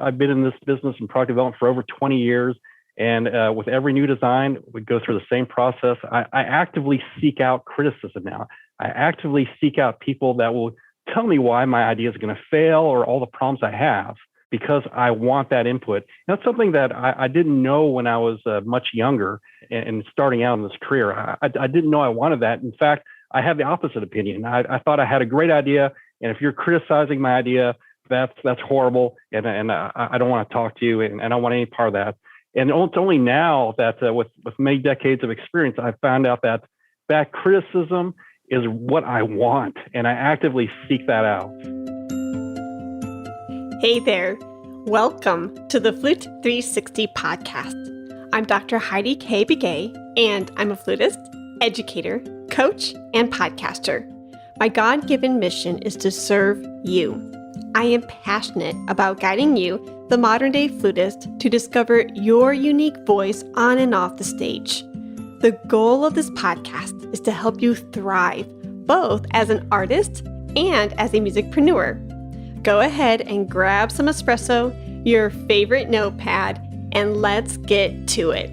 I've been in this business and product development for over 20 years. And with every new design, we go through the same process. I actively seek out criticism now. I actively seek out people that will tell me why my idea is going to fail or all the problems I have, because I want that input. And that's something that I didn't know when I was much younger and starting out in this career. I didn't know I wanted that. In fact, I had the opposite opinion. I thought I had a great idea, and if you're criticizing my idea, that's horrible, and I don't want to talk to you, and I don't want any part of that. And it's only now that with many decades of experience, I've found out that criticism is what I want, and I actively seek that out. Hey there. Welcome to the Flute 360 podcast. I'm Dr. Heidi K. Begay, and I'm a flutist, educator, coach, and podcaster. My God-given mission is to serve you. I am passionate about guiding you, the modern-day flutist, to discover your unique voice on and off the stage. The goal of this podcast is to help you thrive, both as an artist and as a musicpreneur. Go ahead and grab some espresso, your favorite notepad, and let's get to it.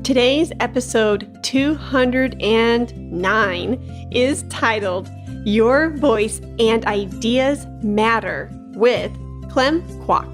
Today's episode 209 is titled Your Voice and Ideas Matter with Clem Kwok.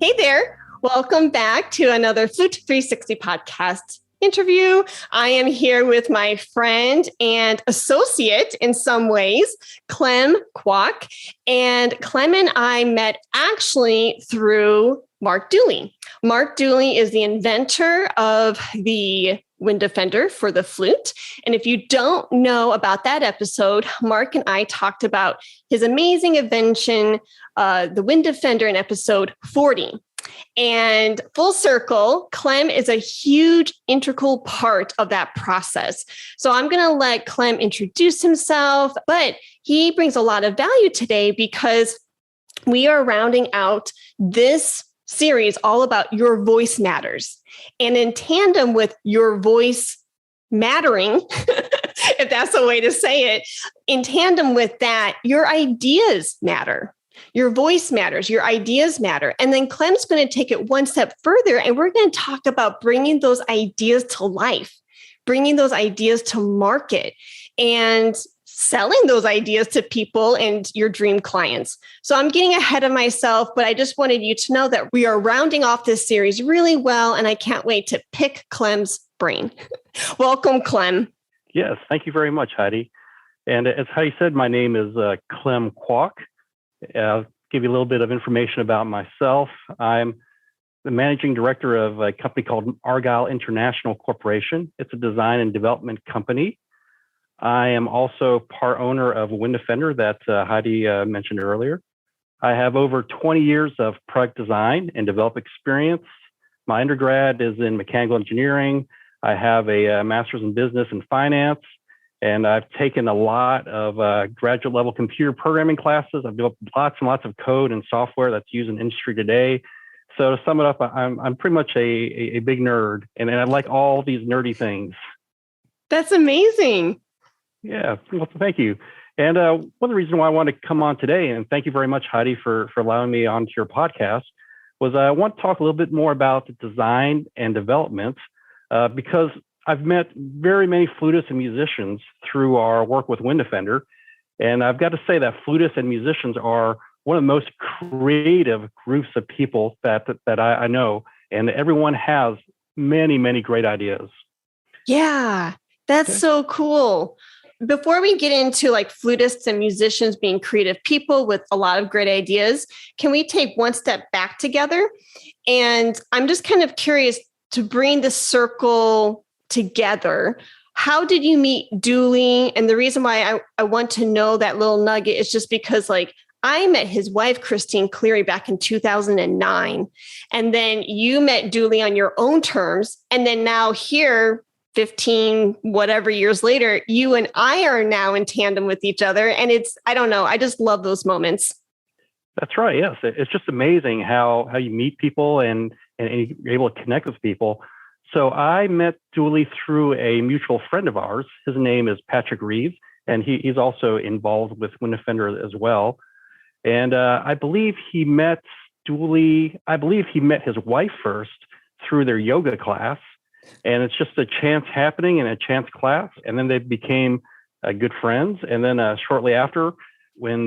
Hey there. Welcome back to another Flute 360 podcast interview. I am here with my friend and associate in some ways, Clem Kwok. And Clem and I met actually through Mark Dooley. Mark Dooley is the inventor of the Win-D-Fender for the flute. And if you don't know about that episode, Mark and I talked about his amazing invention, the Win-D-Fender, in episode 40. And full circle, Clem is a huge integral part of that process. So I'm going to let Clem introduce himself, but he brings a lot of value today because we are rounding out this series all about your voice matters. And in tandem with your voice mattering, if that's a way to say it, in tandem with that, your ideas matter. Your voice matters, your ideas matter. And then Clem's going to take it one step further, and we're going to talk about bringing those ideas to life, bringing those ideas to market, and selling those ideas to people and your dream clients. So I'm getting ahead of myself, but I just wanted you to know that we are rounding off this series really well, and I can't wait to pick Clem's brain. Welcome, Clem. Yes, thank you very much, Heidi. And as Heidi said, my name is Clem Kwok. I'll give you a little bit of information about myself. I'm the managing director of a company called Argyle International Corporation. It's a design and development company. I am also part owner of Win-D-Fender that Heidi mentioned earlier. I have over 20 years of product design and develop experience. My undergrad is in mechanical engineering. I have a master's in business and finance. And I've taken a lot of graduate level computer programming classes. I've developed lots and lots of code and software that's used in industry today. So to sum it up, I'm pretty much a big nerd, and I like all these nerdy things. That's amazing. Yeah, well, thank you. And one of the reasons why I wanted to come on today, and thank you very much, Heidi, for allowing me onto your podcast, was I want to talk a little bit more about the design and development because I've met very many flutists and musicians through our work with Win-D-Fender. And I've got to say that flutists and musicians are one of the most creative groups of people that I know. And everyone has many, many great ideas. Yeah, that's so cool. Before we get into like flutists and musicians being creative people with a lot of great ideas, can we take one step back together? And I'm just kind of curious to bring the circle together. How did you meet Dooley? And the reason why I want to know that little nugget is just because like I met his wife, Christine Cleary, back in 2009. And then you met Dooley on your own terms. And then now here, 15 whatever years later, you and I are now in tandem with each other. And I don't know, I just love those moments. That's right. Yes. It's just amazing how you meet people and you're able to connect with people. So I met Dooley through a mutual friend of ours. His name is Patrick Reeves, and he's also involved with Win-D-Fender as well. And I believe he met his wife first through their yoga class, and it's just a chance happening in a chance class, and then they became good friends. And then shortly after, when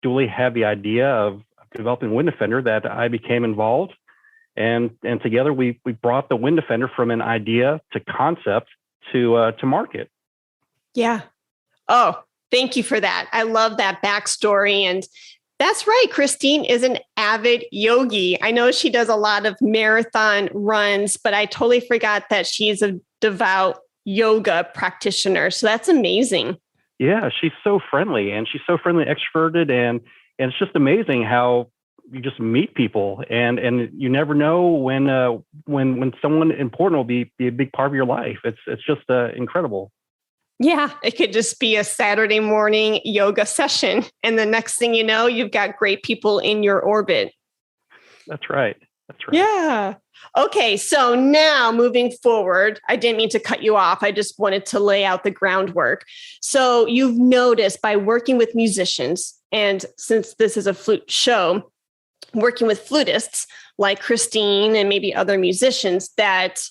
Dooley had the idea of developing Win-D-Fender, that I became involved, and together we brought the Win-D-Fender from an idea to concept to market. Yeah. Oh, thank you for that. I love that backstory. And that's right. Christine is an avid yogi. I know she does a lot of marathon runs, but I totally forgot that she's a devout yoga practitioner. So that's amazing. Yeah, she's so friendly, and she's so friendly, extroverted, and it's just amazing how you just meet people, and you never know when someone important will be a big part of your life. It's just incredible. Yeah, it could just be a Saturday morning yoga session, and the next thing you know, you've got great people in your orbit. That's right. Yeah. Okay. So now moving forward, I didn't mean to cut you off. I just wanted to lay out the groundwork. So you've noticed by working with musicians, and since this is a flute show, working with flutists like Christine and maybe other musicians, that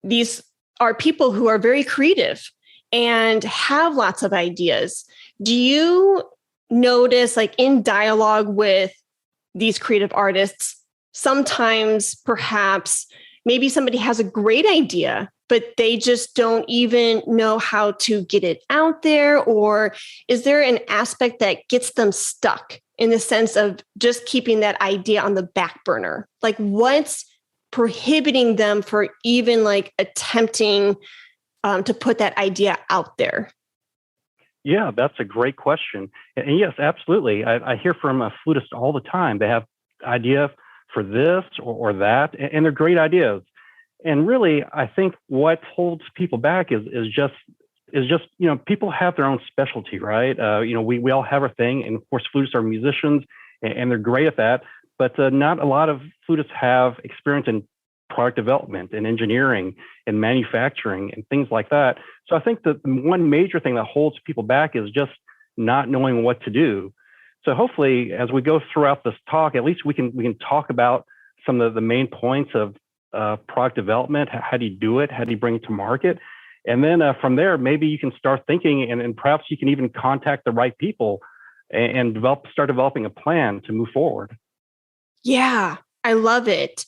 these are people who are very creative and have lots of ideas. Do you notice, like in dialogue with these creative artists, sometimes perhaps maybe somebody has a great idea, but they just don't even know how to get it out there? Or is there an aspect that gets them stuck in the sense of just keeping that idea on the back burner? Like, what's prohibiting them for even like attempting to put that idea out there? Yeah, that's a great question. And yes, absolutely. I hear from flutists all the time. They have idea for this or that, and they're great ideas. And really, I think what holds people back is just people have their own specialty, right? We all have our thing, and of course, flutists are musicians, and they're great at that. But not a lot of flutists have experience in product development and engineering and manufacturing and things like that. So I think that the one major thing that holds people back is just not knowing what to do. So hopefully, as we go throughout this talk, at least we can talk about some of the main points of product development. How do you do it? How do you bring it to market? And then from there, maybe you can start thinking, and perhaps you can even contact the right people and start developing a plan to move forward. Yeah, I love it.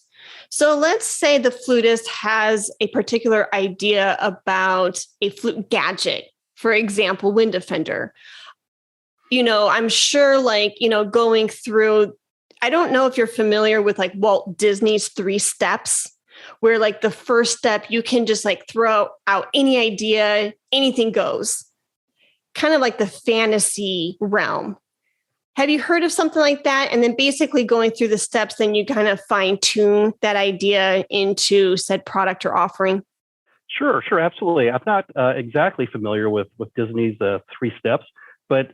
So let's say the flutist has a particular idea about a flute gadget, for example, Win-D-Fender. I'm sure going through, I don't know if you're familiar with like Walt Disney's 3 steps, where like the first step, you can just like throw out any idea, anything goes, kind of like the fantasy realm. Have you heard of something like that? And then basically going through the steps, then you kind of fine tune that idea into said product or offering? Sure, absolutely. I'm not exactly familiar with Disney's 3 steps, but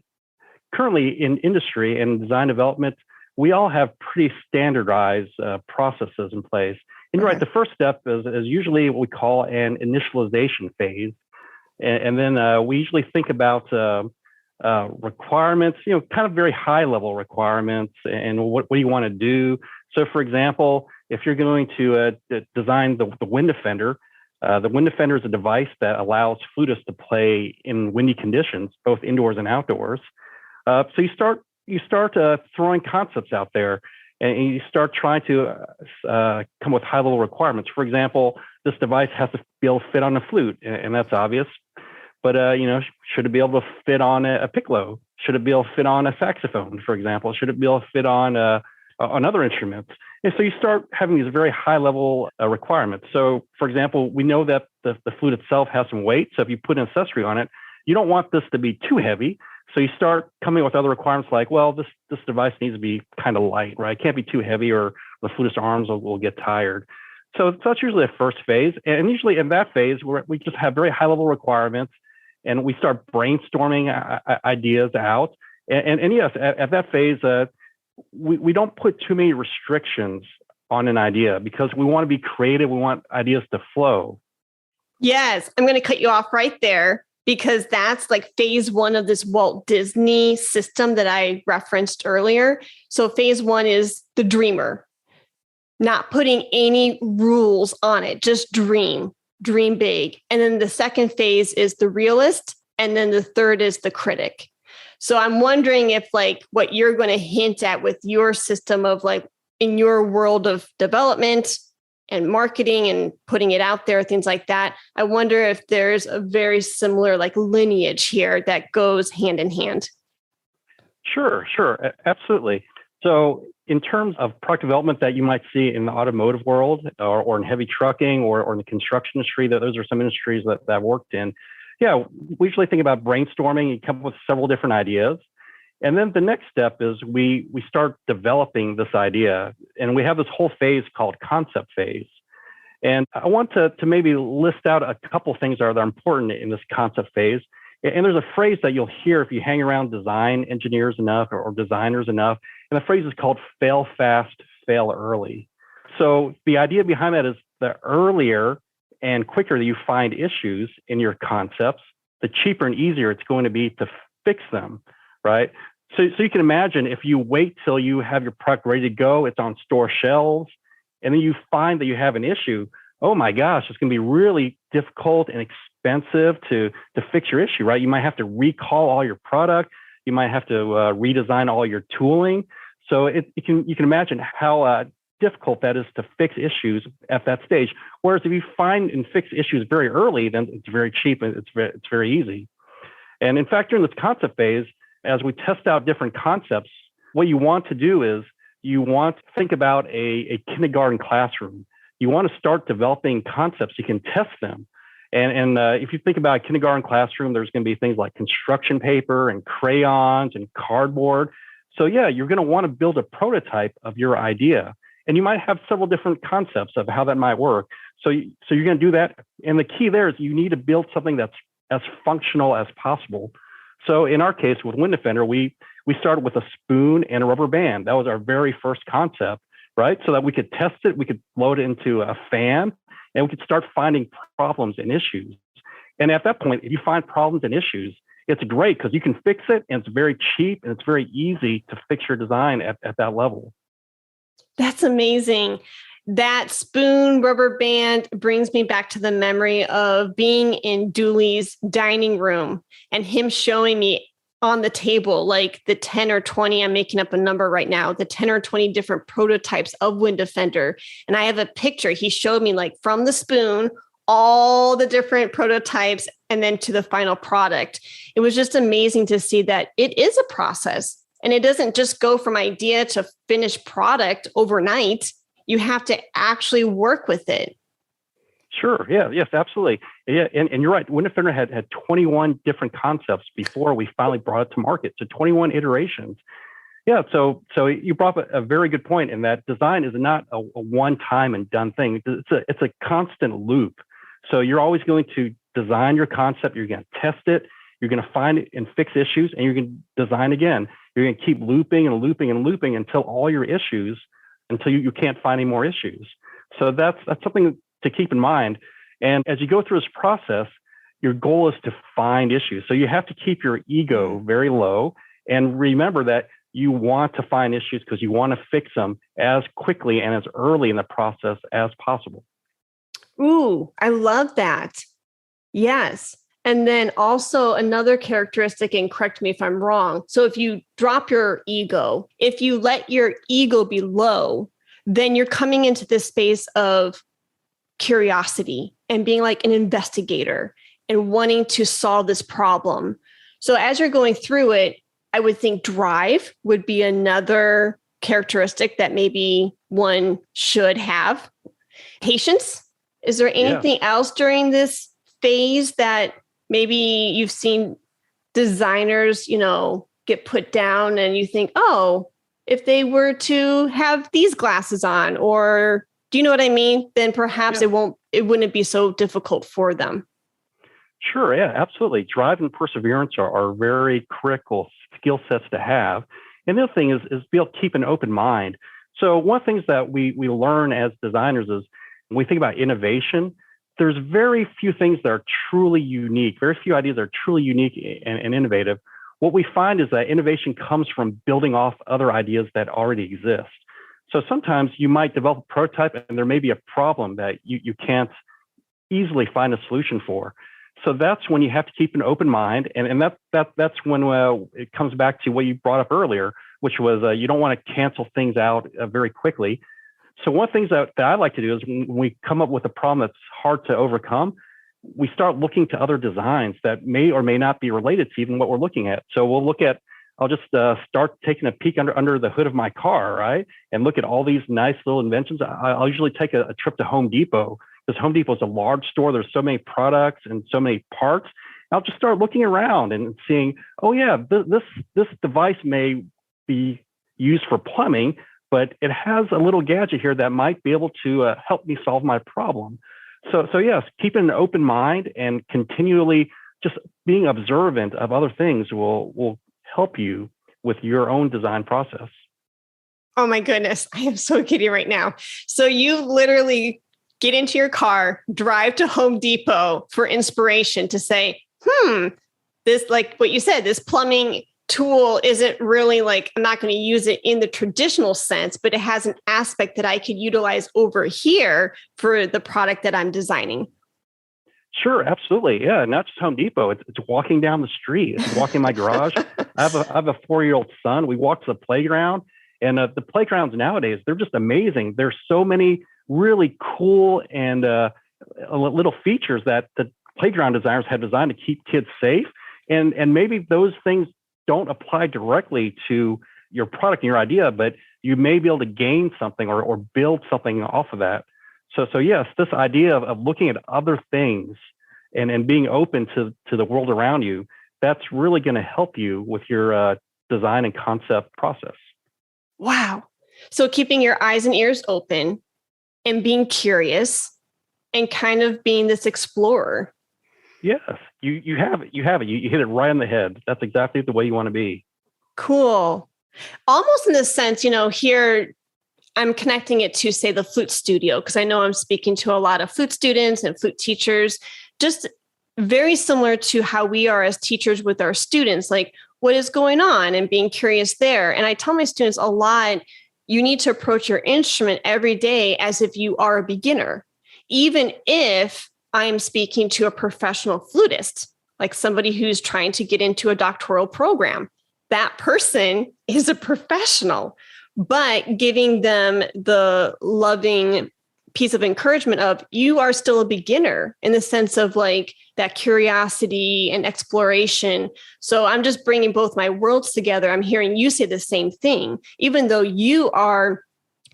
currently in industry and design development, we all have pretty standardized processes in place. And you're right, the first step is usually what we call an initialization phase. And then we usually think about requirements, kind of very high level requirements and what do you want to do. So for example, if you're going to design the Win-D-Fender, the Win-D-Fender is a device that allows flutists to play in windy conditions, both indoors and outdoors. So you start throwing concepts out there, and you start trying to come with high-level requirements. For example, this device has to be able to fit on a flute, and that's obvious. But should it be able to fit on a piccolo? Should it be able to fit on a saxophone, for example? Should it be able to fit on other instruments? And so you start having these very high-level requirements. So, for example, we know that the flute itself has some weight. So if you put an accessory on it, you don't want this to be too heavy. So you start coming with other requirements like, well, this device needs to be kind of light, right? It can't be too heavy or the flutist's arms will get tired. So that's usually the first phase. And usually in that phase, we just have very high-level requirements, and we start brainstorming ideas out. And yes, at that phase, we don't put too many restrictions on an idea because we want to be creative. We want ideas to flow. Yes, I'm going to cut you off right there. because that's like phase one of this Walt Disney system that I referenced earlier. So phase one is the dreamer, not putting any rules on it, just dream big. And then the second phase is the realist. And then the third is the critic. So I'm wondering if like what you're going to hint at with your system of like in your world of development and marketing and putting it out there, things like that. I wonder if there's a very similar like lineage here that goes hand in hand. Sure. Absolutely. So in terms of product development that you might see in the automotive world or in heavy trucking or in the construction industry, those are some industries that I've worked in. Yeah, we usually think about brainstorming. You come up with several different ideas. And then the next step is we start developing this idea. And we have this whole phase called concept phase. And I want to maybe list out a couple things that are important in this concept phase. And there's a phrase that you'll hear if you hang around design engineers enough or designers enough. And the phrase is called fail fast, fail early. So the idea behind that is the earlier and quicker that you find issues in your concepts, the cheaper and easier it's going to be to fix them, right? So you can imagine if you wait till you have your product ready to go, it's on store shelves, and then you find that you have an issue, oh my gosh, it's going to be really difficult and expensive to fix your issue, right? You might have to recall all your product. You might have to redesign all your tooling. So you can imagine how difficult that is to fix issues at that stage. Whereas if you find and fix issues very early, then it's very cheap and it's very easy. And in fact, during this concept phase, as we test out different concepts, what you want to do is you want to think about a kindergarten classroom. You want to start developing concepts. You can test them. And if you think about a kindergarten classroom, there's going to be things like construction paper and crayons and cardboard. So yeah, you're going to want to build a prototype of your idea. And you might have several different concepts of how that might work. So you're going to do that. And the key there is you need to build something that's as functional as possible. So in our case with Win-D-Fender, we started with a spoon and a rubber band. That was our very first concept, right? So that we could test it, we could load it into a fan, and we could start finding problems and issues. And at that point, if you find problems and issues, it's great because you can fix it and it's very cheap and it's very easy to fix your design at that level. That's amazing. That spoon rubber band brings me back to the memory of being in Dooley's dining room and him showing me on the table, like the 10 or 20, I'm making up a number right now, the 10 or 20 different prototypes of Win-D-Fender. And I have a picture. He showed me like from the spoon, all the different prototypes, and then to the final product. It was just amazing to see that it is a process. And it doesn't just go from idea to finished product overnight. You have to actually work with it. Sure. Yeah. Yes, absolutely. Yeah. And you're right. Win-D-Fender had 21 different concepts before we finally brought it to market. So 21 iterations. Yeah. So you brought up a very good point in that design is not a one-time and done thing. It's a constant loop. So you're always going to design your concept. You're going to test it. You're going to find it and fix issues, and you're going to design again. You're going to keep looping and looping and looping until all your issues, until you can't find any more issues. So that's something to keep in mind. And as you go through this process, your goal is to find issues. So you have to keep your ego very low and remember that you want to find issues because you want to fix them as quickly and as early in the process as possible. Ooh, I love that. Yes. And then also another characteristic, and correct me if I'm wrong. So if you drop your ego, if you let your ego be low, then you're coming into this space of curiosity and being like an investigator and wanting to solve this problem. So as you're going through it, I would think drive would be another characteristic that maybe one should have. Patience. Is there anything else during this phase that maybe you've seen designers, get put down and you think, oh, if they were to have these glasses on, or do you know what I mean? Then perhaps it wouldn't be so difficult for them. Sure. Yeah, absolutely. Drive and perseverance are very critical skill sets to have. And the other thing is be able to keep an open mind. So one of the things that we learn as designers is when we think about innovation, there's very few things that are truly unique, very few ideas that are truly unique and innovative. What we find is that innovation comes from building off other ideas that already exist. So sometimes you might develop a prototype and there may be a problem that you can't easily find a solution for. So that's when you have to keep an open mind. And that's when it comes back to what you brought up earlier, which was you don't want to cancel things out very quickly. So one of the things that I like to do is when we come up with a problem that's hard to overcome, we start looking to other designs that may or may not be related to even what we're looking at. So we'll look at, I'll just start taking a peek under the hood of my car, right? And look at all these nice little inventions. I'll usually take a trip to Home Depot, because Home Depot is a large store. There's so many products and so many parts. I'll just start looking around and seeing, oh yeah, this device may be used for plumbing, but it has a little gadget here that might be able to help me solve my problem. So yes, keeping an open mind and continually just being observant of other things will help you with your own design process. Oh my goodness, I am so giddy right now. So you literally get into your car, drive to Home Depot for inspiration to say, this, like what you said, this plumbing tool isn't really like, I'm not going to use it in the traditional sense, but it has an aspect that I could utilize over here for the product that I'm designing. Sure, absolutely. Yeah, not just Home Depot. It's walking down the street. It's walking in my garage. I have a 4-year-old son. We walk to the playground, and the playgrounds nowadays, they're just amazing. There's so many really cool and little features that the playground designers have designed to keep kids safe. And maybe those things don't apply directly to your product and your idea, but you may be able to gain something or build something off of that. So yes, this idea of looking at other things and being open to the world around you, that's really going to help you with your design and concept process. Wow. So keeping your eyes and ears open and being curious and kind of being this explorer. Yes, you have it. You hit it right on the head. That's exactly the way you want to be. Cool. Almost in this sense, here I'm connecting it to, say, the flute studio, because I know I'm speaking to a lot of flute students and flute teachers, just very similar to how we are as teachers with our students, like what is going on and being curious there. And I tell my students a lot, you need to approach your instrument every day as if you are a beginner, even if I'm speaking to a professional flutist, like somebody who's trying to get into a doctoral program. That person is a professional, but giving them the loving piece of encouragement of you are still a beginner in the sense of like that curiosity and exploration. So I'm just bringing both my worlds together. I'm hearing you say the same thing, even though you are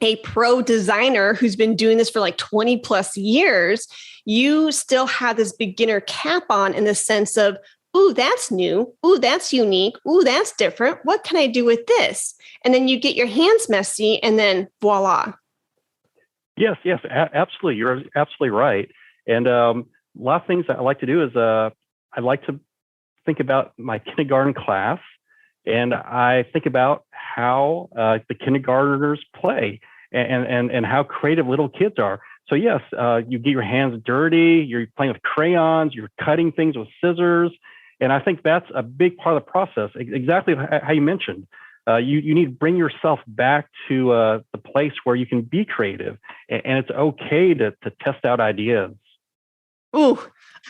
a pro designer who's been doing this for like 20 plus years, you still have this beginner cap on in the sense of, ooh, that's new. Ooh, that's unique. Ooh, that's different. What can I do with this? And then you get your hands messy and then voila. Yes, absolutely. You're absolutely right. And a lot of things that I like to do is I like to think about my kindergarten class, and I think about how the kindergartners play and how creative little kids are. So yes, you get your hands dirty, you're playing with crayons, you're cutting things with scissors. And I think that's a big part of the process, exactly how you mentioned. You need to bring yourself back to the place where you can be creative, and it's okay to test out ideas. Ooh,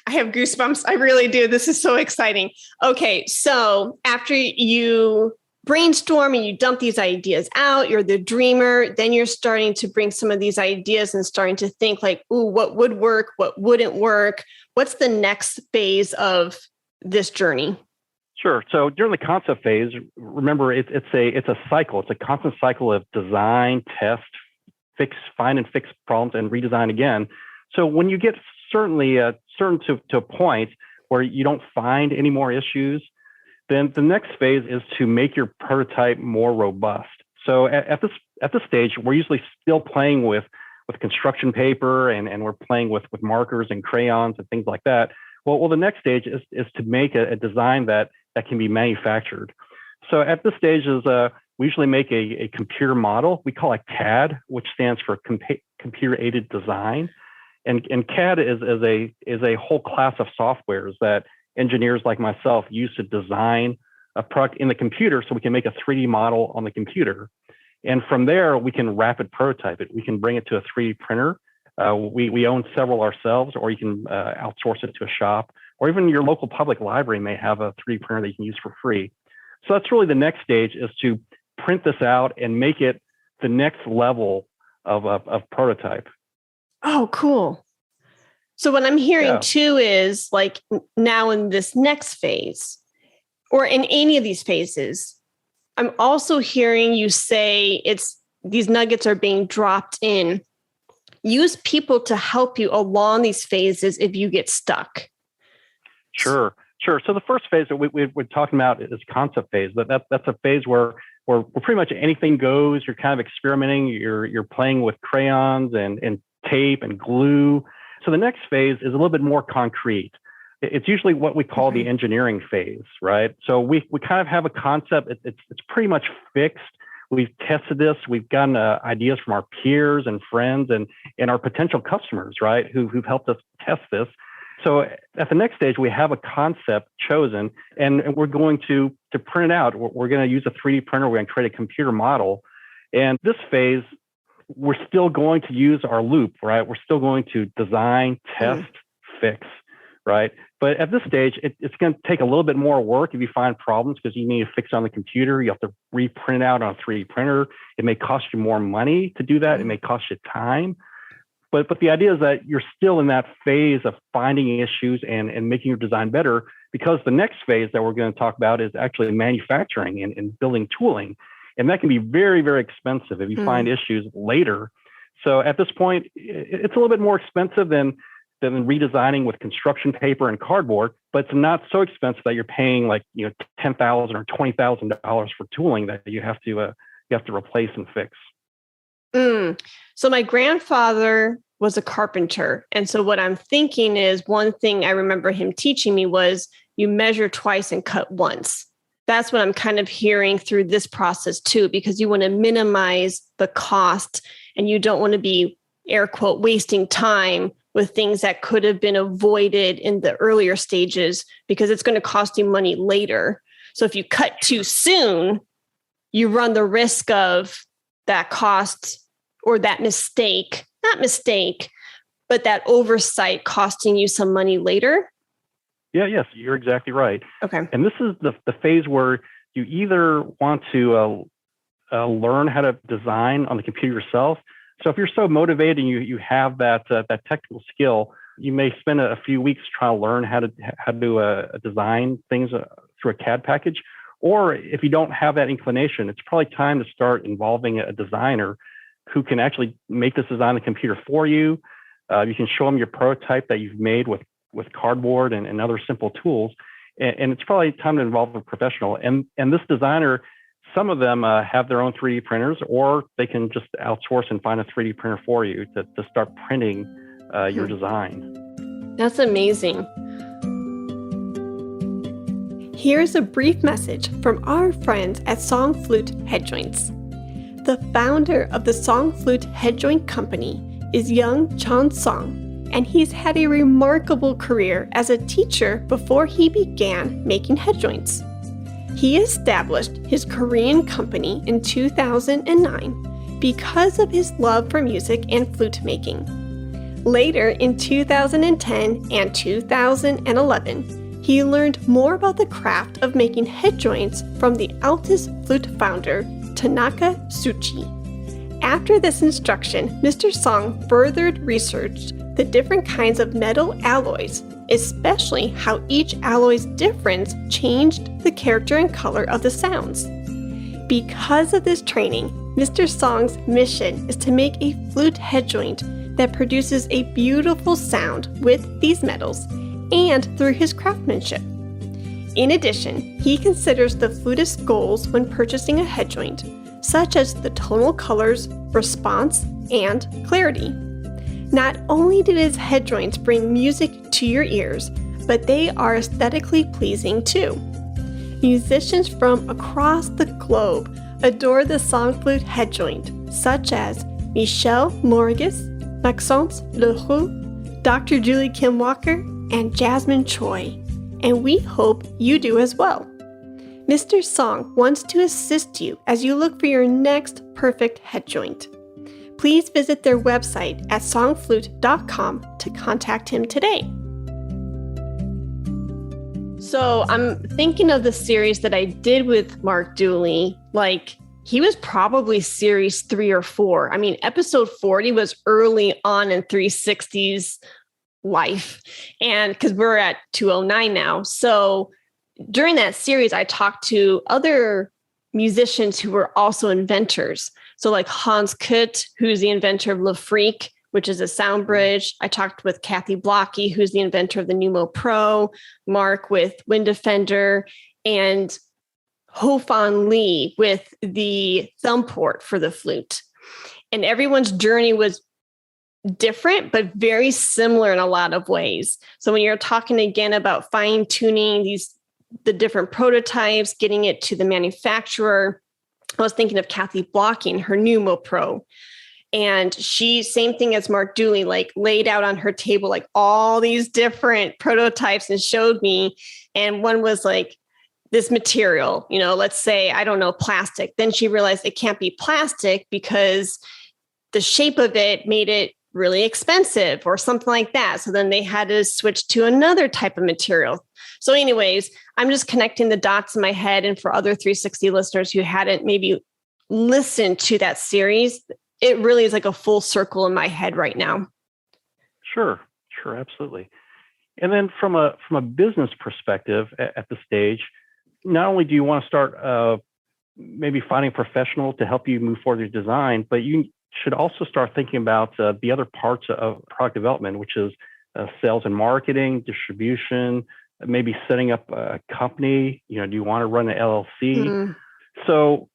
I have goosebumps. I really do. This is so exciting. Okay, so after you brainstorm and you dump these ideas out, you're the dreamer, then you're starting to bring some of these ideas and starting to think like, ooh, what would work? What wouldn't work? What's the next phase of this journey? Sure. So during the concept phase, remember it's a cycle. It's a constant cycle of design, test, find and fix problems, and redesign again. So when you get certainly certain to a point where you don't find any more issues, then the next phase is to make your prototype more robust. So at this stage, we're usually still playing with construction paper and we're playing with markers and crayons and things like that. Well, the next stage is to make a design that can be manufactured. So at this stage is we usually make a computer model. We call it CAD, which stands for computer aided design. And CAD is a whole class of softwares that engineers like myself use to design a product in the computer so we can make a 3D model on the computer. And from there, we can rapid prototype it. We can bring it to a 3D printer. We own several ourselves, or you can outsource it to a shop, or even your local public library may have a 3D printer that you can use for free. So that's really the next stage, is to print this out and make it the next level of prototype. Oh, cool. So what I'm hearing too is like now in this next phase, or in any of these phases, I'm also hearing you say these nuggets are being dropped in. Use people to help you along these phases if you get stuck. Sure. So the first phase that we're talking about is concept phase. That's a phase where pretty much anything goes. You're kind of experimenting. You're playing with crayons and tape and glue. So the next phase is a little bit more concrete. It's usually what we call the engineering phase, right? So we kind of have a concept. It's pretty much fixed. We've tested this. We've gotten ideas from our peers and friends and our potential customers, right, who've helped us test this. So at the next stage, we have a concept chosen, and we're going to print it out. We're going to use a 3D printer. We're going to create a computer model. And this phase, we're still going to use our loop, right? We're still going to design, test, fix, right? But at this stage, it's going to take a little bit more work if you find problems, because you need to fix it on the computer. You have to reprint it out on a 3D printer. It may cost you more money to do that. It may cost you time. But the idea is that you're still in that phase of finding issues and making your design better, because the next phase that we're going to talk about is actually manufacturing and building tooling. And that can be very, very expensive if you find issues later. So at this point, it's a little bit more expensive than redesigning with construction paper and cardboard, but it's not so expensive that you're paying like $10,000 or $20,000 for tooling that you have to replace and fix. So my grandfather was a carpenter. And so what I'm thinking is, one thing I remember him teaching me was you measure twice and cut once. That's what I'm kind of hearing through this process too, because you want to minimize the cost and you don't want to be, air quote, wasting time with things that could have been avoided in the earlier stages, because it's going to cost you money later. So if you cut too soon, you run the risk of that cost or that not mistake, but that oversight costing you some money later. Yes, you're exactly right. Okay. And this is the phase where you either want to learn how to design on the computer yourself. So if you're so motivated and you have that technical skill, you may spend a few weeks trying to learn how to design things through a CAD package. Or if you don't have that inclination, it's probably time to start involving a designer who can actually make this design on the computer for you. You can show them your prototype that you've made with cardboard and other simple tools. And it's probably time to involve a professional. And this designer, some of them have their own 3D printers, or they can just outsource and find a 3D printer for you to start printing your design. That's amazing. Here's a brief message from our friends at Song Flute Headjoints. The founder of the Song Flute Headjoint Company is Young Chon Song, and he's had a remarkable career as a teacher before he began making headjoints. He established his Korean company in 2009 because of his love for music and flute making. Later in 2010 and 2011, he learned more about the craft of making headjoints from the Altus flute founder, Tanaka Tsuchi. After this instruction, Mr. Song furthered researched the different kinds of metal alloys, especially how each alloy's difference changed the character and color of the sounds. Because of this training, Mr. Song's mission is to make a flute headjoint that produces a beautiful sound with these metals and through his craftsmanship. In addition, he considers the flutist's goals when purchasing a headjoint, such as the tonal colors, response, and clarity. Not only did his headjoints bring music to your ears, but they are aesthetically pleasing too. Musicians from across the globe adore the Song Flute headjoint, such as Michel Morgis, Maxence Leroux, Dr. Julie Kim Walker, and Jasmine Choi, and we hope you do as well. Mr. Song wants to assist you as you look for your next perfect head joint. Please visit their website at songflute.com to contact him today. So I'm thinking of the series that I did with Mark Dooley. Like, he was probably series 3 or 4. I mean, episode 40 was early on in 360's life. And because we're at 209 now. So during that series, I talked to other musicians who were also inventors. So like Hans Kutt, who's the inventor of Le Freak, which is a sound bridge. I talked with Kathy Blocky, who's the inventor of the Numo Pro, Mark with Win-D-Fender, and Ho-Fan Lee with the thumb port for the flute. And everyone's journey was different, but very similar in a lot of ways. So when you're talking again about fine-tuning the different prototypes, getting it to the manufacturer, I was thinking of Kathy Blocky and her Numo Pro. And she, same thing as Mark Dooley, like laid out on her table, like all these different prototypes and showed me. And one was like this material, let's say, I don't know, plastic. Then she realized it can't be plastic because the shape of it made it really expensive or something like that. So then they had to switch to another type of material. So anyways, I'm just connecting the dots in my head. And for other 360 listeners who hadn't maybe listened to that series, it really is like a full circle in my head right now. Sure, absolutely. And then from a business perspective at this stage, not only do you want to start maybe finding a professional to help you move forward with your design, but you should also start thinking about the other parts of product development, which is sales and marketing, distribution, maybe setting up a company. Do you want to run an LLC? So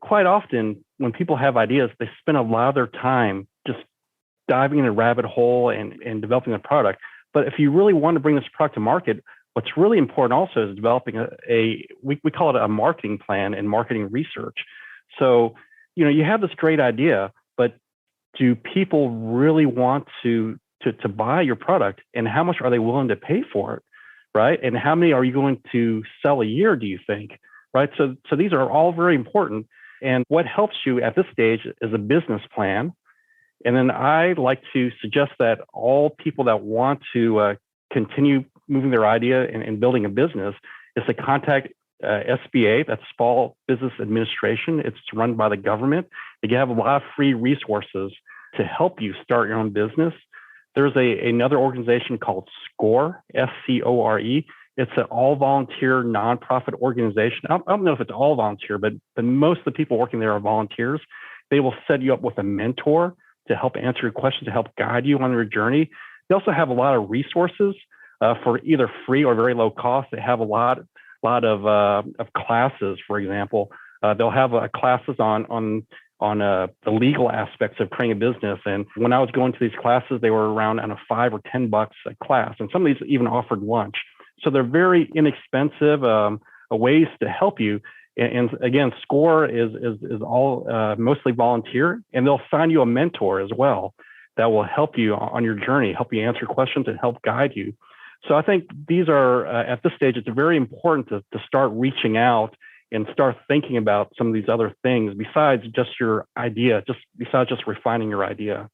quite often when people have ideas, they spend a lot of their time just diving in a rabbit hole and developing a product. But if you really want to bring this product to market, what's really important also is developing we call it a marketing plan and marketing research. So, you have this great idea, but do people really want to buy your product, and how much are they willing to pay for it, right? And how many are you going to sell a year, do you think, right? So these are all very important. And what helps you at this stage is a business plan. And then I like to suggest that all people that want to continue moving their idea and building a business is to contact SBA, that's Small Business Administration. It's run by the government. They have a lot of free resources to help you start your own business. There's another organization called SCORE, SCORE. It's an all-volunteer nonprofit organization. I don't know if it's all volunteer, but most of the people working there are volunteers. They will set you up with a mentor to help answer your questions, to help guide you on your journey. They also have a lot of resources for either free or very low cost. They have a lot of classes. For example, they'll have classes on the legal aspects of creating a business. And when I was going to these classes, they were around $5 or $10 a class, and some of these even offered lunch. So they're very inexpensive ways to help you. And again, SCORE is all mostly volunteer, and they'll assign you a mentor as well that will help you on your journey, help you answer questions and help guide you. So I think these are, at this stage, it's very important to start reaching out and start thinking about some of these other things besides just your idea, besides just refining your idea.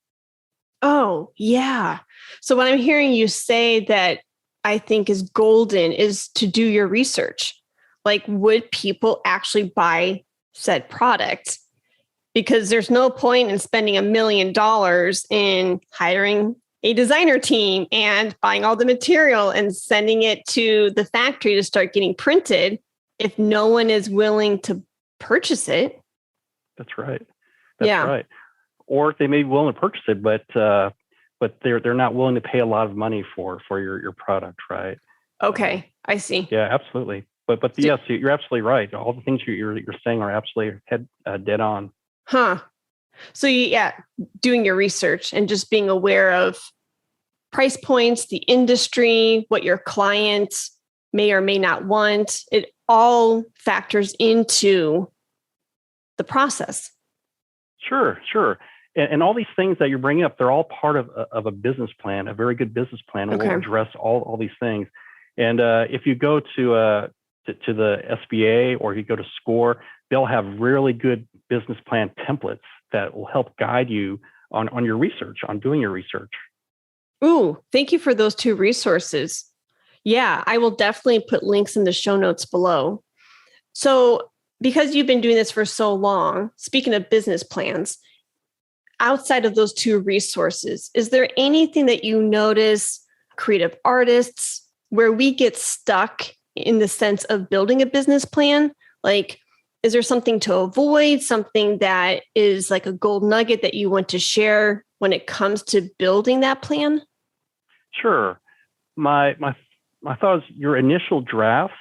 Oh, yeah. So what I'm hearing you say that I think is golden is to do your research. Like, would people actually buy said product? Because there's no point in spending $1 million in hiring a designer team and buying all the material and sending it to the factory to start getting printed if no one is willing to purchase it. That's right. That's right. Or they may be willing to purchase it, but they're not willing to pay a lot of money for your product, right? Okay, I see. Yeah, absolutely. But yes, you're absolutely right. All the things you're saying are absolutely dead on. Huh. So doing your research and just being aware of price points, the industry, what your clients may or may not want, it all factors into the process. Sure. And all these things that you're bringing up, they're all part of a business plan. A very good business plan will address all these things. And if you go to the SBA or you go to SCORE, they'll have really good business plan templates that will help guide you on your research, on doing your research. Ooh, thank you for those two resources. Yeah, I will definitely put links in the show notes below. So because you've been doing this for so long, speaking of business plans, outside of those two resources, is there anything that you notice, creative artists, where we get stuck in the sense of building a business plan? Like, is there something to avoid, something that is like a gold nugget that you want to share when it comes to building that plan? Sure. My thought is your initial drafts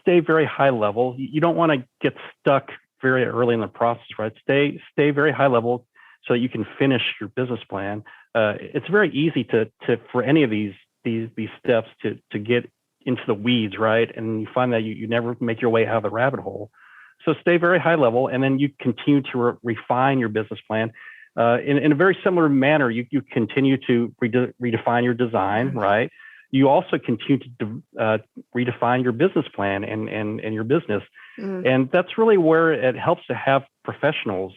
stay very high level. You don't want to get stuck very early in the process, right? Stay very high level so that you can finish your business plan. It's very easy to for any of these steps to get into the weeds, right? And you find that you never make your way out of the rabbit hole. So stay very high level, and then you continue to refine your business plan. In a very similar manner, you continue to redefine your design, right? You also continue to redefine your business plan and your business. And that's really where it helps to have professionals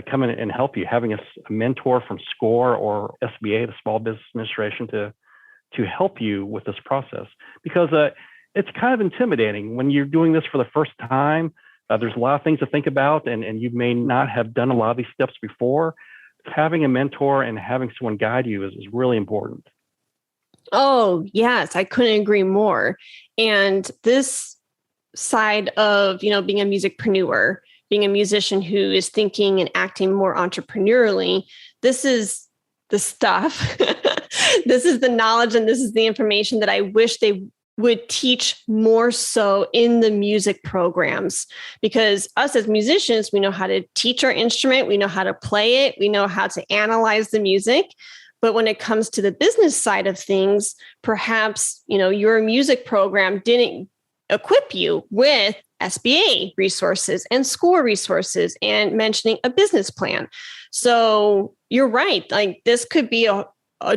come in and help you, having a mentor from SCORE or SBA, the Small Business Administration, to help you with this process. Because it's kind of intimidating when you're doing this for the first time. There's a lot of things to think about, and you may not have done a lot of these steps before. Having a mentor and having someone guide you is really important. Oh, yes, I couldn't agree more. And this side of, being a musicpreneur, being a musician who is thinking and acting more entrepreneurially, this is the stuff. This is the knowledge and this is the information that I wish they would teach more so in the music programs, because us as musicians, we know how to teach our instrument, we know how to play it, we know how to analyze the music. But when it comes to the business side of things, perhaps, your music program didn't equip you with SBA resources and SCORE resources and mentioning a business plan. So you're right. Like, this could be a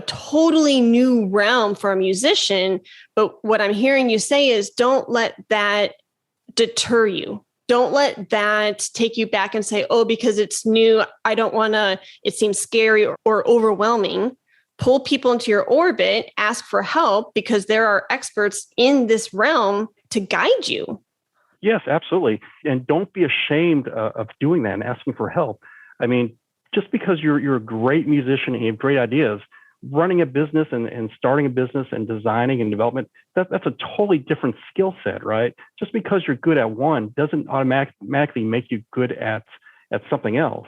totally new realm for a musician. But what I'm hearing you say is, don't let that deter you. Don't let that take you back and say, oh, because it's new, I don't want to, it seems scary or overwhelming. Pull people into your orbit, ask for help, because there are experts in this realm to guide you. Yes, absolutely. And don't be ashamed of doing that and asking for help. I mean, just because you're a great musician and you have great ideas, running a business and starting a business and designing and development, that's a totally different skill set, right? Just because you're good at one doesn't automatically make you good at something else.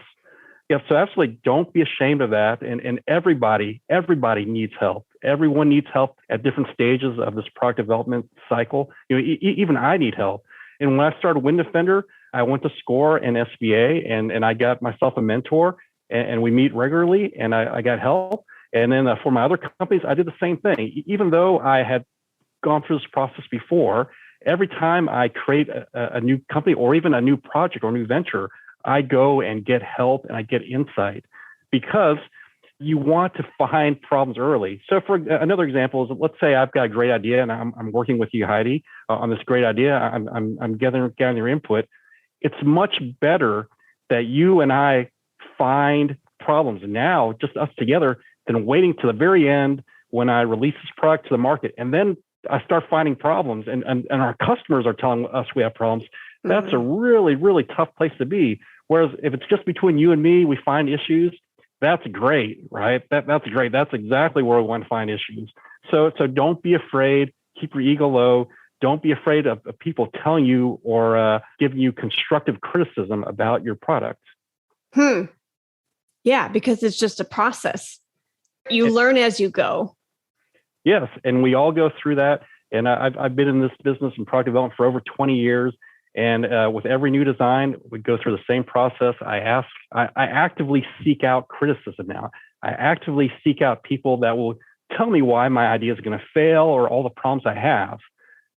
Yeah, so absolutely don't be ashamed of that. And everybody needs help. Everyone needs help at different stages of this product development cycle. Even I need help. And when I started Win-D-Fender, I went to SCORE and SBA and I got myself a mentor, and we meet regularly, and I got help. And then for my other companies, I did the same thing. Even though I had gone through this process before, every time I create a new company or even a new project or new venture, I go and get help and I get insight, because you want to find problems early. So for another example is, let's say I've got a great idea and I'm working with you, Heidi, on this great idea. I'm gathering your input. It's much better that you and I find problems now, just us together, than waiting to the very end when I release this product to the market. And then I start finding problems and our customers are telling us we have problems. That's a really, really tough place to be. Whereas if it's just between you and me, we find issues, that's great, right? That's great. That's exactly where we want to find issues. So don't be afraid. Keep your ego low. Don't be afraid of people telling you or giving you constructive criticism about your product. Yeah, because it's just a process. You learn as you go. Yes, and we all go through that. And I've been in this business and product development for over 20 years. And with every new design, we go through the same process. I actively seek out criticism now. I actively seek out people that will tell me why my idea is going to fail or all the problems I have.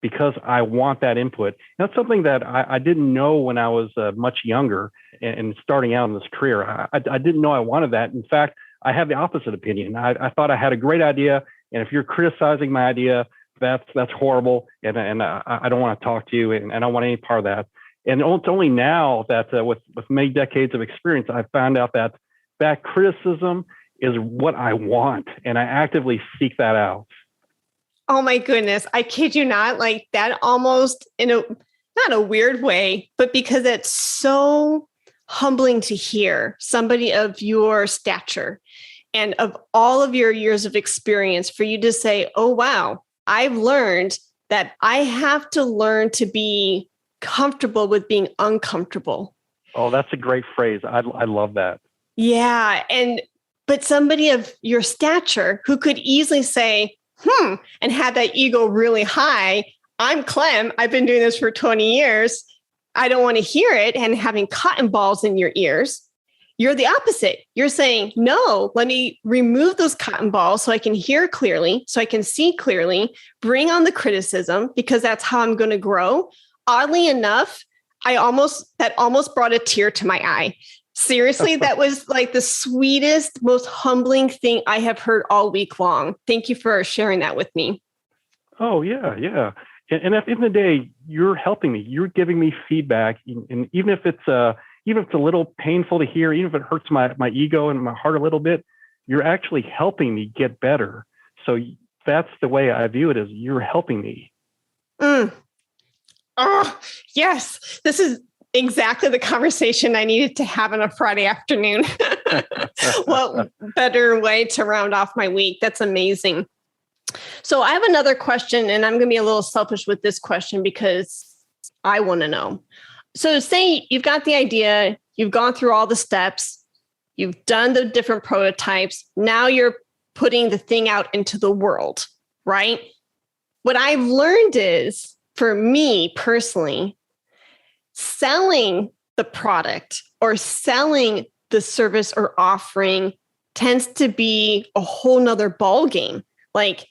because I want that input. That's something that I didn't know when I was much younger and starting out in this career. I didn't know I wanted that. In fact, I have the opposite opinion. I thought I had a great idea, and if you're criticizing my idea, that's horrible, and I don't want to talk to you, and I don't want any part of that. And it's only now that with many decades of experience, I found out that criticism is what I want, and I actively seek that out. Oh my goodness. I kid you not, like that almost not a weird way, but because it's so humbling to hear somebody of your stature and of all of your years of experience for you to say, oh, wow, I've learned that I have to learn to be comfortable with being uncomfortable. Oh, that's a great phrase. I love that. Yeah. But somebody of your stature who could easily say, and have that ego really high. I'm Clem. I've been doing this for 20 years. I don't want to hear it. And having cotton balls in your ears. You're the opposite. You're saying, no, let me remove those cotton balls so I can hear clearly, so I can see clearly, bring on the criticism because that's how I'm going to grow. Oddly enough, that almost brought a tear to my eye. Seriously, that was like the sweetest, most humbling thing I have heard all week long. Thank you for sharing that with me. Oh, yeah. And at the end of the day, you're helping me. You're giving me feedback. And even if it's a little painful to hear, even if it hurts my ego and my heart a little bit, you're actually helping me get better. So that's the way I view it, is you're helping me. Oh, yes. This is exactly the conversation I needed to have on a Friday afternoon. What better way to round off my week? That's amazing. So I have another question, and I'm going to be a little selfish with this question because I want to know. So say you've got the idea, you've gone through all the steps, you've done the different prototypes. Now you're putting the thing out into the world, right? What I've learned is, for me personally, selling the product or selling the service or offering tends to be a whole nother ballgame. Like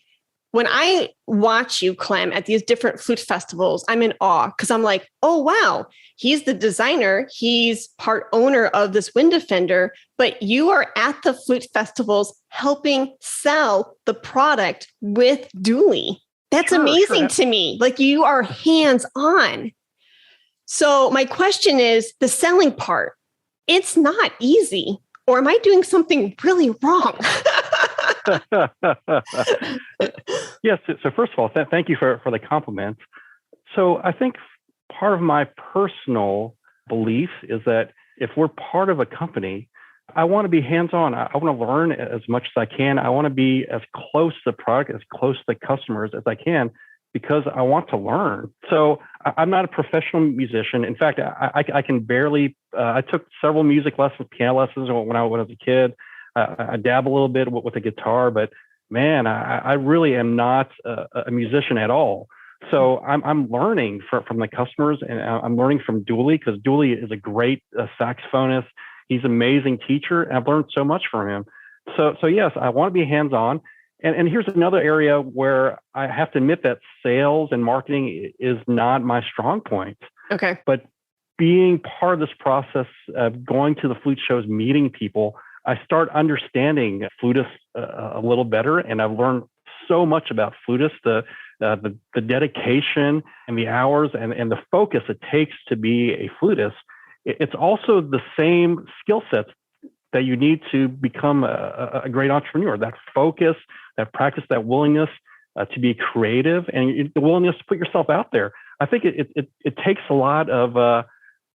when I watch you, Clem, at these different flute festivals, I'm in awe because I'm like, oh, wow, he's the designer. He's part owner of this Win-D-Fender, but you are at the flute festivals helping sell the product with Dooley. That's amazing to me. Like you are hands-on. So my question is the selling part. It's not easy. Or am I doing something really wrong? Yes. So first of all, thank you for the compliment. So I think part of my personal belief is that if we're part of a company, I want to be hands-on. I want to learn as much as I can. I want to be as close to the product, as close to the customers as I can, because I want to learn. So I'm not a professional musician. In fact, I can barely, I took several music lessons, piano lessons when I was a kid. I dabble a little bit with the guitar, but man, I really am not a musician at all. So I'm learning from the customers, and I'm learning from Dooley, because Dooley is a great saxophonist. He's an amazing teacher, and I've learned so much from him. So yes, I want to be hands-on. And here's another area where I have to admit that sales and marketing is not my strong point. Okay. But being part of this process of going to the flute shows, meeting people, I start understanding flutists a little better. And I've learned so much about flutists, the dedication and the hours and the focus it takes to be a flutist. It's also the same skill sets that you need to become a great entrepreneur. That focus, that practice, that willingness to be creative, and the willingness to put yourself out there. I think it takes a lot of,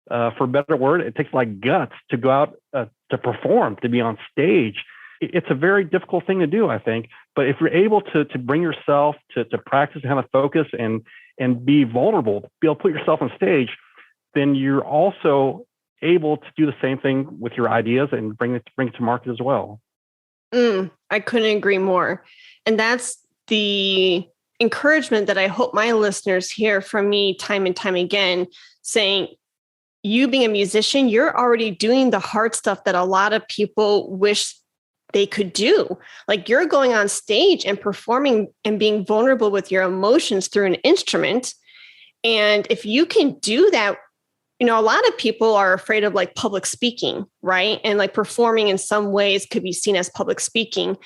for a better word, it takes like guts to go out to perform, to be on stage. It's a very difficult thing to do, I think. But if you're able to bring yourself to practice and have a focus and be vulnerable, be able to put yourself on stage, then you're also able to do the same thing with your ideas and bring it to market as well. I couldn't agree more. And that's the encouragement that I hope my listeners hear from me time and time again, saying, you being a musician, you're already doing the hard stuff that a lot of people wish they could do. Like you're going on stage and performing and being vulnerable with your emotions through an instrument. And if you can do that, a lot of people are afraid of like public speaking, right? And like performing in some ways could be seen as public speaking.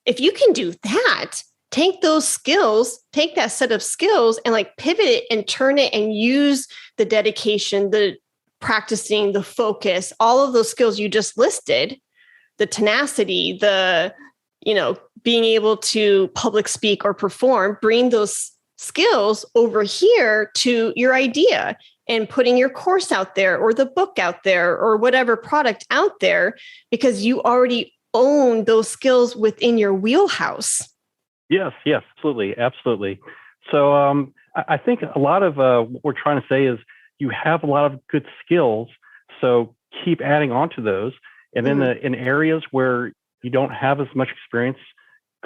If you can do that, take those skills, take that set of skills and like pivot it and turn it and use the dedication, the practicing, the focus, all of those skills you just listed, the tenacity, the, being able to public speak or perform, bring those skills over here to your idea and putting your course out there or the book out there or whatever product out there, because you already own those skills within your wheelhouse. Yes, absolutely. Absolutely. So I think a lot of what we're trying to say is you have a lot of good skills. So keep adding on to those. And then in areas where you don't have as much experience,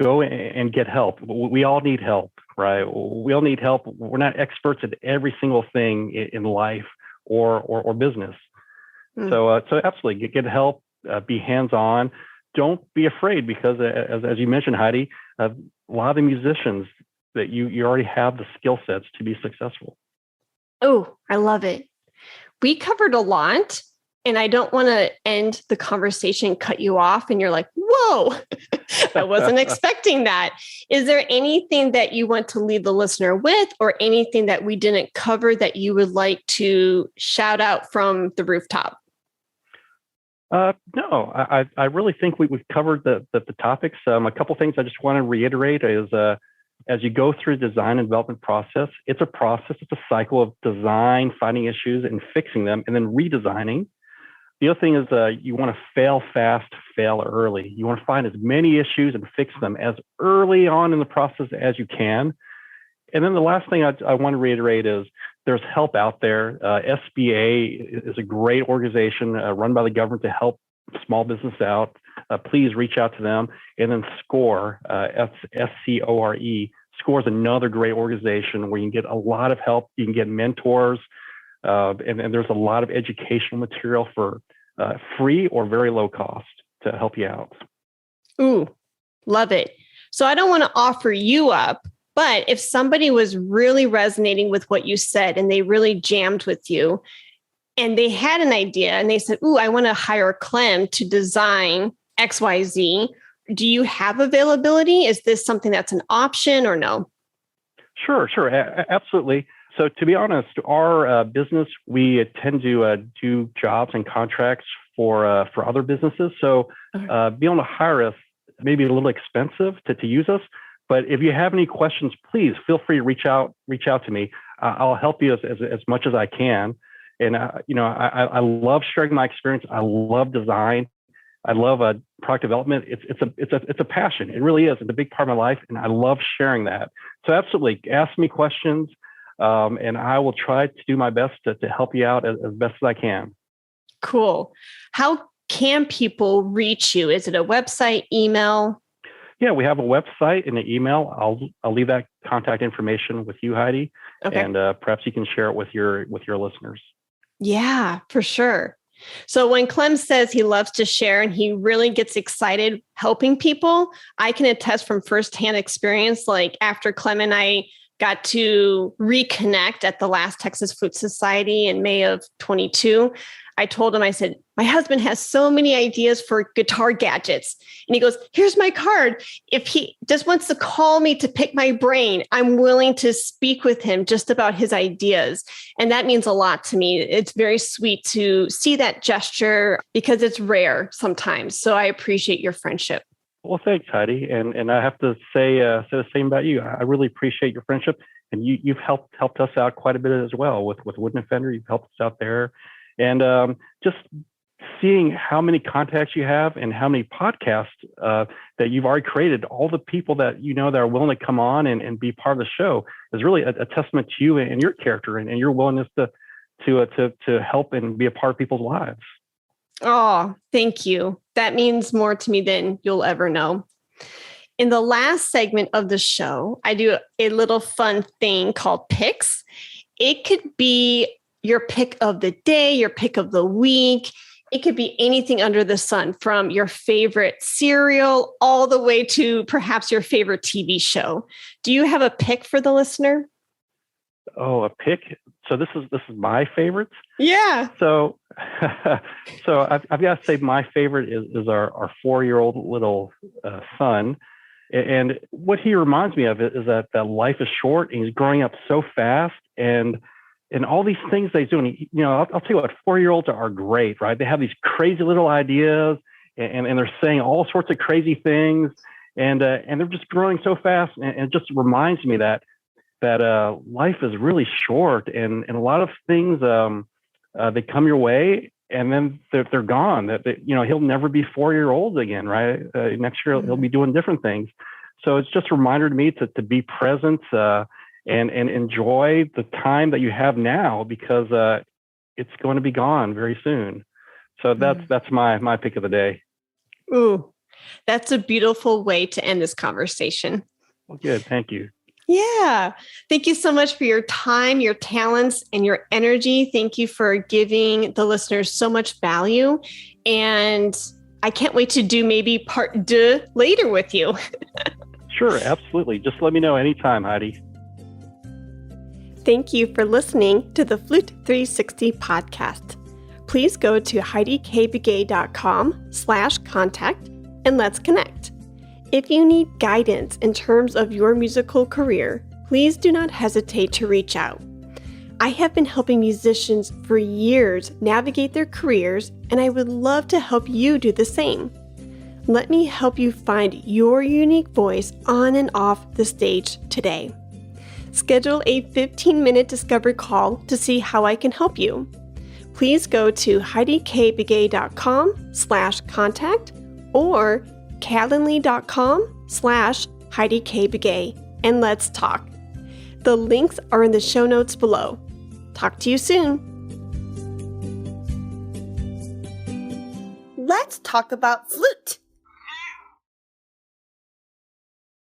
go and get help. We all need help, right? We all need help. We're not experts at every single thing in life or business. So absolutely get help, be hands-on. Don't be afraid because as you mentioned, Heidi, a lot of the musicians that you already have the skill sets to be successful. Oh, I love it. We covered a lot. And I don't want to end the conversation, cut you off, and you're like, whoa, I wasn't expecting that. Is there anything that you want to leave the listener with or anything that we didn't cover that you would like to shout out from the rooftop? No, I really think we've covered the topics. A couple of things I just want to reiterate is as you go through the design and development process, it's a process, it's a cycle of design, finding issues and fixing them, and then redesigning. The other thing is you want to fail fast, fail early. You want to find as many issues and fix them as early on in the process as you can. And then the last thing I want to reiterate is there's help out there. SBA is a great organization run by the government to help small business out. Please reach out to them. And then SCORE, SCORE. SCORE is another great organization where you can get a lot of help. You can get mentors. And there's a lot of educational material for free or very low cost to help you out. Ooh, love it. So I don't want to offer you up, but if somebody was really resonating with what you said and they really jammed with you and they had an idea and they said, ooh, I want to hire Clem to design XYZ. Do you have availability? Is this something that's an option or no? Sure. Absolutely. So to be honest, our business, we tend to do jobs and contracts for other businesses. So being able to hire us may be a little expensive to use us. But if you have any questions, please feel free to reach out to me. I'll help you as much as I can. And I love sharing my experience. I love design. I love product development. It's a passion. It really is. It's a big part of my life, and I love sharing that. So absolutely, ask me questions. And I will try to do my best to help you out as best as I can. Cool. How can people reach you? Is it a website, email? Yeah, we have a website and an email. I'll leave that contact information with you, Heidi, okay. And perhaps you can share it with your listeners. Yeah, for sure. So when Clem says he loves to share and he really gets excited helping people, I can attest from firsthand experience. Like after Clem and I got to reconnect at the last Texas Flute Society in May of 22. I told him, I said, my husband has so many ideas for guitar gadgets. And he goes, here's my card. If he just wants to call me to pick my brain, I'm willing to speak with him just about his ideas. And that means a lot to me. It's very sweet to see that gesture because it's rare sometimes. So I appreciate your friendship. Well, thanks, Heidi. And I have to say the same about you. I really appreciate your friendship. And you've helped us out quite a bit as well with Win-D-Fender. You've helped us out there. And just seeing how many contacts you have and how many podcasts that you've already created, all the people that that are willing to come on and be part of the show is really a testament to you and your character and your willingness to help and be a part of people's lives. Oh, thank you. That means more to me than you'll ever know. In the last segment of the show, I do a little fun thing called picks. It could be your pick of the day, your pick of the week. It could be anything under the sun, from your favorite cereal all the way to perhaps your favorite TV show. Do you have a pick for the listener? Oh, a pick. So this is my favorites. Yeah. So I've got to say my favorite is our 4-year-old little son. And what he reminds me of is that life is short and he's growing up so fast, and all these things they do. And I'll tell you what, 4-year-olds are great, right? They have these crazy little ideas, and they're saying all sorts of crazy things, and they're just growing so fast. And it just reminds me that life is really short, and a lot of things they come your way, and then they're gone. That he'll never be 4-year-old again, right? Next year he'll be doing different things. So it's just a reminder to me to be present and enjoy the time that you have now, because it's going to be gone very soon. So that's my pick of the day. Ooh, that's a beautiful way to end this conversation. Well, good. Thank you. Yeah. Thank you so much for your time, your talents, and your energy. Thank you for giving the listeners so much value. And I can't wait to do maybe part 2 later with you. Sure. Absolutely. Just let me know anytime, Heidi. Thank you for listening to the Flute 360 podcast. Please go to HeidiKBegay.com/contact and let's connect. If you need guidance in terms of your musical career, please do not hesitate to reach out. I have been helping musicians for years navigate their careers, and I would love to help you do the same. Let me help you find your unique voice on and off the stage today. Schedule a 15-minute discovery call to see how I can help you. Please go to HeidiKBegay.com/contact or calendly.com/HeidiKBegay, and let's talk. The links are in the show notes below. Talk to you soon. Let's talk about flute.